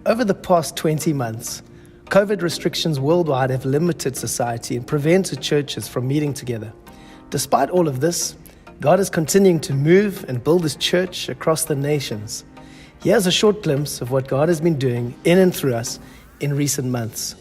Over the past 20 months, COVID restrictions worldwide have limited society and prevented churches from meeting together. Despite all of this, God is continuing to move and build His church across the nations. Here's a short glimpse of what God has been doing in and through us in recent months.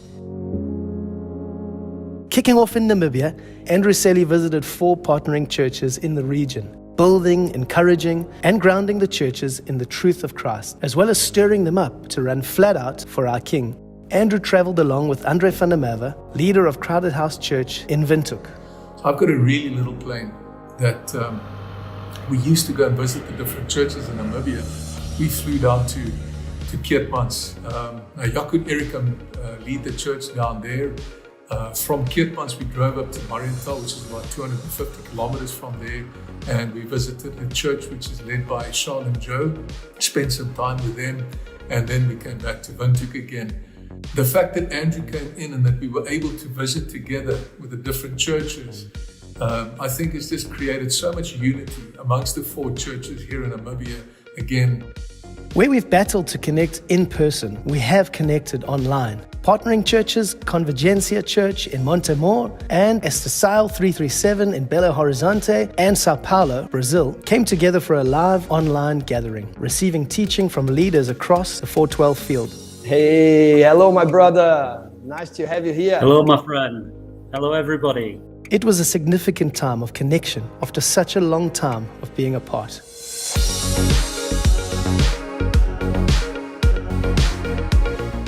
Kicking off in Namibia, Andrew Selly visited 4 partnering churches in the region, building, encouraging, and grounding the churches in the truth of Christ, as well as stirring them up to run flat out for our King. Andrew traveled along with Andre van der Merwe, leader of Crowded House Church in Windhoek. I've got a really little plane that we used to go and visit the different churches in Namibia. We flew down to Keetmans. Jaco and Erika lead the church down there. From Keetmans, we drove up to Marienthal, which is about 250 kilometers from there. And we visited a church which is led by Sean and Joe, spent some time with them, and then we came back to Windhoek again. The fact that Andrew came in and that we were able to visit together with the different churches, I think has just created so much unity amongst the 4 churches here in Namibia again. Where we've battled to connect in person, we have connected online. Partnering churches, Convergencia Church in Montemor and Estação 337 in Belo Horizonte and Sao Paulo, Brazil, came together for a live online gathering, receiving teaching from leaders across the 412 field. Hey, hello my brother. Nice to have you here. Hello my friend. Hello everybody. It was a significant time of connection after such a long time of being apart.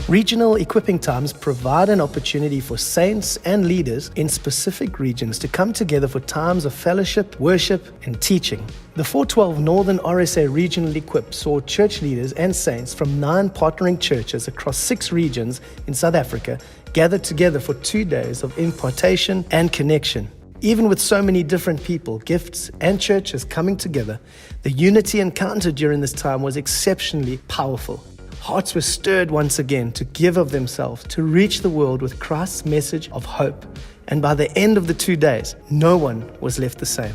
Regional equipping times provide an opportunity for saints and leaders in specific regions to come together for times of fellowship, worship, and teaching. The 412 Northern RSA Regional Equip saw church leaders and saints from 9 partnering churches across 6 regions in South Africa gathered together for 2 days of impartation and connection. Even with so many different people, gifts, and churches coming together, the unity encountered during this time was exceptionally powerful. Hearts were stirred once again to give of themselves to reach the world with Christ's message of hope. And by the end of the 2 days, no one was left the same.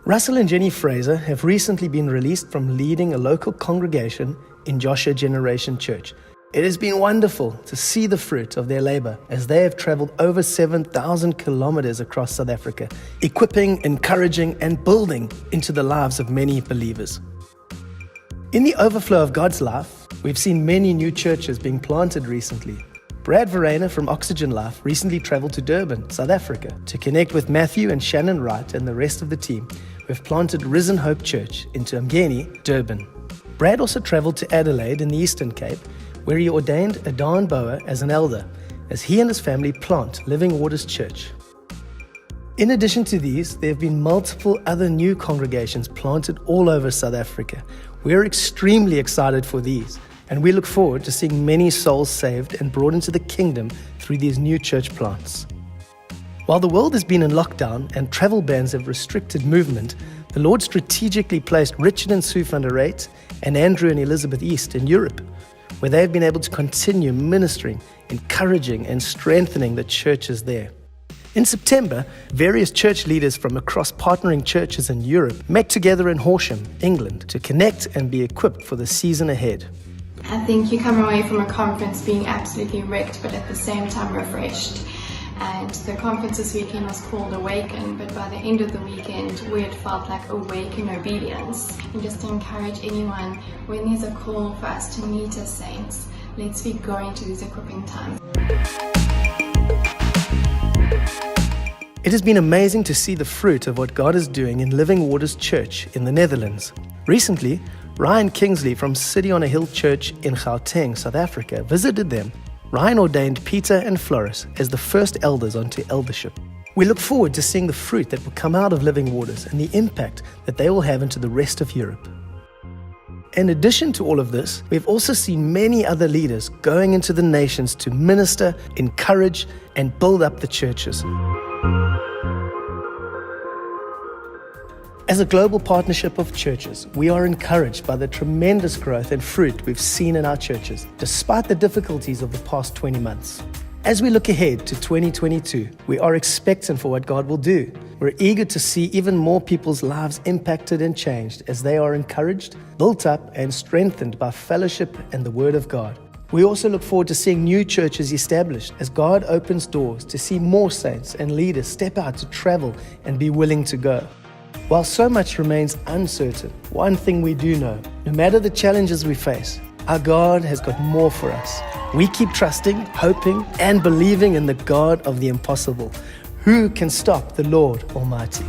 Russell and Jenny Fraser have recently been released from leading a local congregation in Joshua Generation Church. It has been wonderful to see the fruit of their labor as they have traveled over 7,000 kilometers across South Africa, equipping, encouraging, and building into the lives of many believers. In the overflow of God's life, we've seen many new churches being planted recently. Brad Verena from Oxygen Life recently traveled to Durban, South Africa, to connect with Matthew and Shannon Wright and the rest of the team who have planted Risen Hope Church in Mngeni, Durban. Brad also traveled to Adelaide in the Eastern Cape, where he ordained Adan Boer as an elder, as he and his family plant Living Waters Church. In addition to these, there have been multiple other new congregations planted all over South Africa. We're extremely excited for these, and we look forward to seeing many souls saved and brought into the kingdom through these new church plants. While the world has been in lockdown and travel bans have restricted movement, the Lord strategically placed Richard and Sue van der Reyt and Andrew and Elizabeth East in Europe, where they have been able to continue ministering, encouraging, and strengthening the churches there. In September, various church leaders from across partnering churches in Europe met together in Horsham, England, to connect and be equipped for the season ahead. I think you come away from a conference being absolutely wrecked, but at the same time refreshed. And the conference this weekend was called Awaken, but by the end of the weekend, we had felt like awaken obedience. And just to encourage anyone, when there's a call for us to meet as saints, let's be going to these equipping times. It has been amazing to see the fruit of what God is doing in Living Waters Church in the Netherlands. Recently, Ryan Kingsley from City on a Hill Church in Gauteng, South Africa, visited them. Ryan ordained Peter and Floris as the first elders onto eldership. We look forward to seeing the fruit that will come out of Living Waters and the impact that they will have into the rest of Europe. In addition to all of this, we've also seen many other leaders going into the nations to minister, encourage, and build up the churches. As a global partnership of churches, we are encouraged by the tremendous growth and fruit we've seen in our churches, despite the difficulties of the past 20 months. As we look ahead to 2022, we are expectant for what God will do. We're eager to see even more people's lives impacted and changed as they are encouraged, built up, and strengthened by fellowship and the Word of God. We also look forward to seeing new churches established as God opens doors to see more saints and leaders step out to travel and be willing to go. While so much remains uncertain, one thing we do know, no matter the challenges we face, our God has got more for us. We keep trusting, hoping, and believing in the God of the impossible. Who can stop the Lord Almighty?